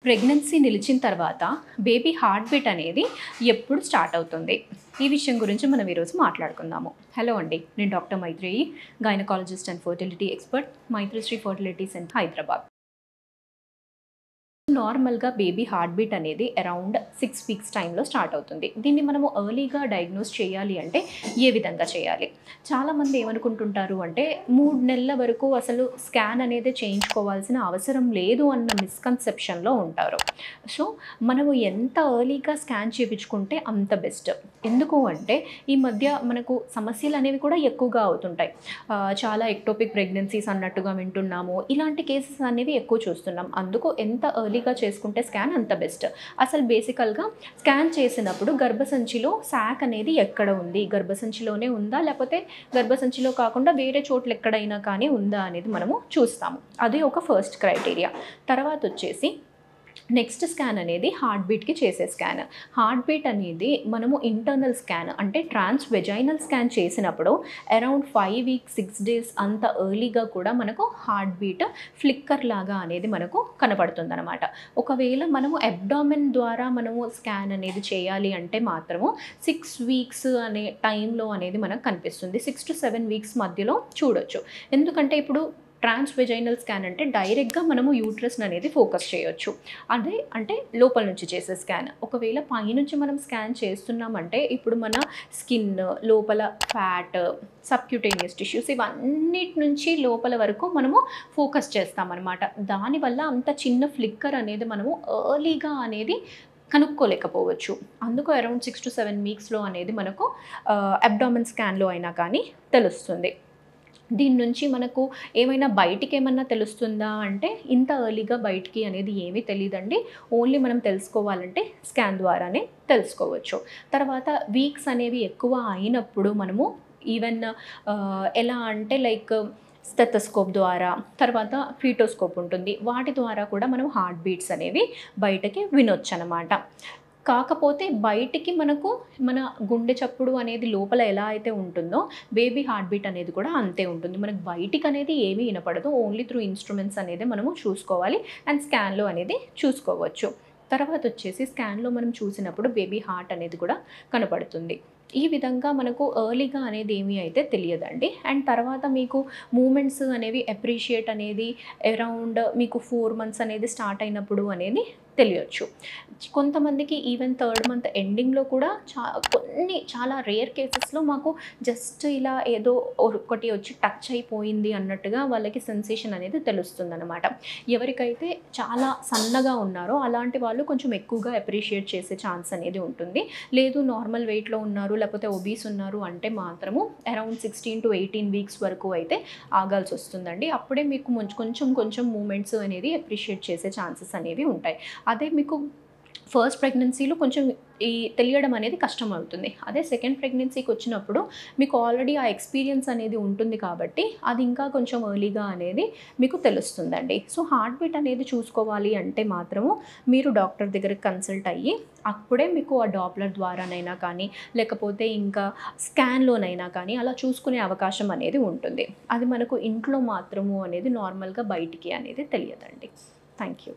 Pregnancy నిలిచిన తర్వాత baby heart beat అనేది ఎప్పుడు స్టార్ట్ అవుతుంది? ఈ విషయం గురించి మనం ఈరోజు మాట్లాడుకుందాము. హలో అండి, నేను doctor Maitreyi, gynaecologist and fertility expert, Maitrisri fertility centre, Hyderabad. నార్మల్గా బేబీ హార్ట్ బీట్ అనేది అరౌండ్ 6 వీక్స్ టైంలో స్టార్ట్ అవుతుంది. దీన్ని మనము ఎర్లీగా డయాగ్నోస్ చేయాలి అంటే ఏ విధంగా చేయాలి? చాలామంది ఏమనుకుంటుంటారు అంటే 3 నెలల వరకు అసలు స్కాన్ అనేది చేయించుకోవాల్సిన అవసరం లేదు అన్న మిస్కన్సెప్షన్లో ఉంటారు. సో మనము ఎంత ఎర్లీగా స్కాన్ చేయించుకుంటే అంత బెస్ట్. ఎందుకు అంటే ఈ మధ్య మనకు సమస్యలు అనేవి కూడా ఎక్కువగా అవుతుంటాయి. చాలా ఎక్టోపిక్ ప్రెగ్నెన్సీస్ అన్నట్టుగా వింటున్నాము. ఇలాంటి కేసెస్ అనేవి ఎక్కువ చూస్తున్నాం. అందుకు ఎంత ఎర్లీగా చేసుకుంటే స్కాన్ అంత బెస్ట్. అసలు బేసికల్గా స్కాన్ చేసినప్పుడు గర్భసంచిలో శాక్ అనేది ఎక్కడ ఉంది, గర్భసంచిలోనే ఉందా లేకపోతే గర్భసంచిలో కాకుండా వేరే చోట్ల ఎక్కడైనా కానీ ఉందా అనేది మనము చూస్తాము. అది ఒక ఫస్ట్ క్రైటీరియా. తర్వాత వచ్చేసి నెక్స్ట్ స్కాన్ అనేది హార్ట్ బీట్కి చేసే స్కాన్. హార్ట్ బీట్ అనేది మనము ఇంటర్నల్ స్కాన్ అంటే ట్రాన్స్ వెజైనల్ స్కాన్ చేసినప్పుడు అరౌండ్ 5 వీక్స్ 6 డేస్ అంత ఎర్లీగా కూడా మనకు హార్ట్ బీట్ ఫ్లిక్కర్ లాగా అనేది మనకు కనపడుతుంది అనమాట. ఒకవేళ మనము అబ్డామిన్ ద్వారా మనము స్కాన్ అనేది చేయాలి అంటే మాత్రము 6 వీక్స్ అనే టైంలో అనేది మనకు కనిపిస్తుంది. 6 to 7 వీక్స్ మధ్యలో చూడొచ్చు. ఎందుకంటే ఇప్పుడు ట్రాన్స్ వెజైనల్ స్కాన్ అంటే డైరెక్ట్గా మనము యూట్రస్ అనేది ఫోకస్ చేయొచ్చు. అదే అంటే లోపల నుంచి చేసే స్కాన్. ఒకవేళ పైనుంచి మనం స్కాన్ చేస్తున్నామంటే ఇప్పుడు మన స్కిన్ లోపల ఫ్యాట్, సబ్క్యూటేనియస్ టిష్యూస్ ఇవన్నిటి నుంచి లోపల వరకు మనము ఫోకస్ చేస్తామన్నమాట. దానివల్ల అంత చిన్న ఫ్లిక్కర్ అనేది మనము ఎర్లీగా అనేది కనుక్కోలేకపోవచ్చు. అందుకు అరౌండ్ 6 to 7 వీక్స్లో అనేది మనకు అబ్డామిన్ స్కాన్లో అయినా కానీ తెలుస్తుంది. దీని నుంచి మనకు ఏమైనా బయటికి ఏమన్నా తెలుస్తుందా అంటే ఇంత ఎర్లీగా బయటికి అనేది ఏమీ తెలియదండి. ఓన్లీ మనం తెలుసుకోవాలంటే స్కాన్ ద్వారానే తెలుసుకోవచ్చు. తర్వాత వీక్స్ అనేవి ఎక్కువ అయినప్పుడు మనము ఈవెన్ ఎలా అంటే లైక్ స్టెథోస్కోప్ ద్వారా, తర్వాత ఫీటోస్కోప్ ఉంటుంది, వాటి ద్వారా కూడా మనం హార్ట్ బీట్స్ అనేవి బయటకి వినొచ్చు అన్నమాట. కాకపోతే బయటికి మనకు మన గుండె చప్పుడు అనేది లోపల ఎలా అయితే ఉంటుందో బేబీ హార్ట్ బీట్ అనేది కూడా అంతే ఉంటుంది. మనకు బయటికి అనేది ఏమీ వినపడదు. ఓన్లీ త్రూ ఇన్స్ట్రుమెంట్స్ అనేది మనము చూసుకోవాలి అండ్ స్కాన్లో అనేది చూసుకోవచ్చు. తర్వాత వచ్చేసి స్కాన్లో మనం చూసినప్పుడు బేబీ హార్ట్ అనేది కూడా కనపడుతుంది. ఈ విధంగా మనకు ఎర్లీగా అనేది ఏమీ అయితే తెలియదండి. అండ్ తర్వాత మీకు మూమెంట్స్ అనేవి అప్రిషియేట్ అనేది అరౌండ్ మీకు 4 months అనేది స్టార్ట్ అయినప్పుడు అనేది తెలియచ్చు. కొంతమందికి ఈవెన్ 3rd month ఎండింగ్లో కూడా చాలా రేర్ కేసెస్లో మాకు జస్ట్ ఇలా ఏదో ఒకటి వచ్చి టచ్ అయిపోయింది అన్నట్టుగా వాళ్ళకి సెన్సేషన్ అనేది తెలుస్తుంది అనమాట. ఎవరికైతే చాలా సన్నగా ఉన్నారో అలాంటి వాళ్ళు కొంచెం ఎక్కువగా అప్రిషియేట్ చేసే ఛాన్స్ అనేది ఉంటుంది. లేదు నార్మల్ వెయిట్లో ఉన్నారు లేకపోతే ఒబీస్ ఉన్నారు అంటే మాత్రము అరౌండ్ 16 to 18 వీక్స్ వరకు అయితే ఆగాల్సి వస్తుందండి. అప్పుడే మీకు కొంచెం మూమెంట్స్ అనేది అప్రిషియేట్ చేసే ఛాన్సెస్ అనేవి ఉంటాయి. అదే మీకు ఫస్ట్ ప్రెగ్నెన్సీలో కొంచెం ఈ తెలియడం అనేది కష్టం అవుతుంది. అదే సెకండ్ ప్రెగ్నెన్సీకి వచ్చినప్పుడు మీకు ఆల్రెడీ ఆ ఎక్స్పీరియన్స్ అనేది ఉంటుంది కాబట్టి అది ఇంకా కొంచెం ఎర్లీగా అనేది మీకు తెలుస్తుందండి. సో హార్ట్ బీట్ అనేది చూసుకోవాలి అంటే మాత్రము మీరు డాక్టర్ దగ్గరికి కన్సల్ట్ అయ్యి అప్పుడే మీకు ఆ డాప్లర్ ద్వారానైనా కానీ లేకపోతే ఇంకా స్కాన్లోనైనా కానీ అలా చూసుకునే అవకాశం అనేది ఉంటుంది. అది మనకు ఇంట్లో మాత్రము అనేది నార్మల్గా బయటికి అనేది తెలియదండి. Thank you.